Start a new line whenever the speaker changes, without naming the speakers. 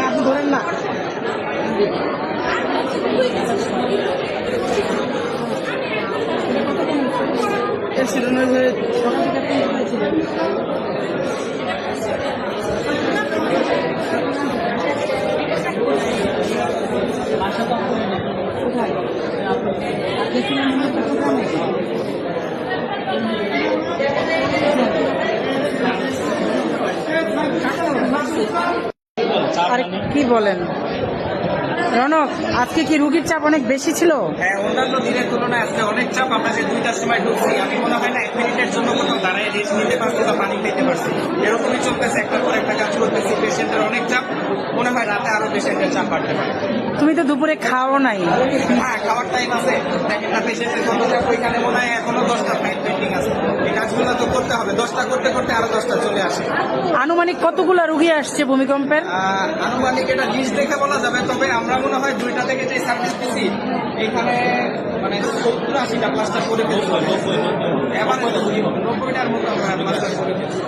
আপনি ধরেন না। আর কি বলেন রনক, আজকে কি রুগীর চাপ অনেক বেশি ছিল?
হ্যাঁ, অন্যান্য দিনের তুলনায় আজকে অনেক চাপ। আমরা যে 2টার সময় ঢুকছি, আমি মনে হয় না 1 মিনিটের জন্য কোথাও দাঁড়ায় রেস্ট নিতে পারছি বা পানি পেতে পারছি। এরকমই চলতেছে, একটার পর একটা কাজ করতেছি। পেশেন্টের অনেক চাপ, মনে হয় রাতে আরো পেশেন্টের চাপ বাড়তে পারে।
তুমি তো দুপুরে খাও নাই?
হ্যাঁ, খাওয়ার টাইম আছে। দেখেন না পেশেন্টের কত চাপ, ওইখানে মনে হয় এখনো 10টা ফাইল পেন্ডিং আছে। এই কাজগুলো তো করতে হবে। 10টা করতে করতে আরো 10টা চলে আসে।
আনুমানিক কতগুলা রুগী আসছে ভূমিকম্পের?
আনুমানিক এটা লিস্ট দেখে বলা যাবে, তবে আমরা মনে হয় 2টা থেকে যে সার্ভিস দিচ্ছি এখানে মানে 70-80টা প্লাস্টার করে ফেলতে হবে। এবার 90টার মতো আমরা প্লাস্টার করে ফেলছি।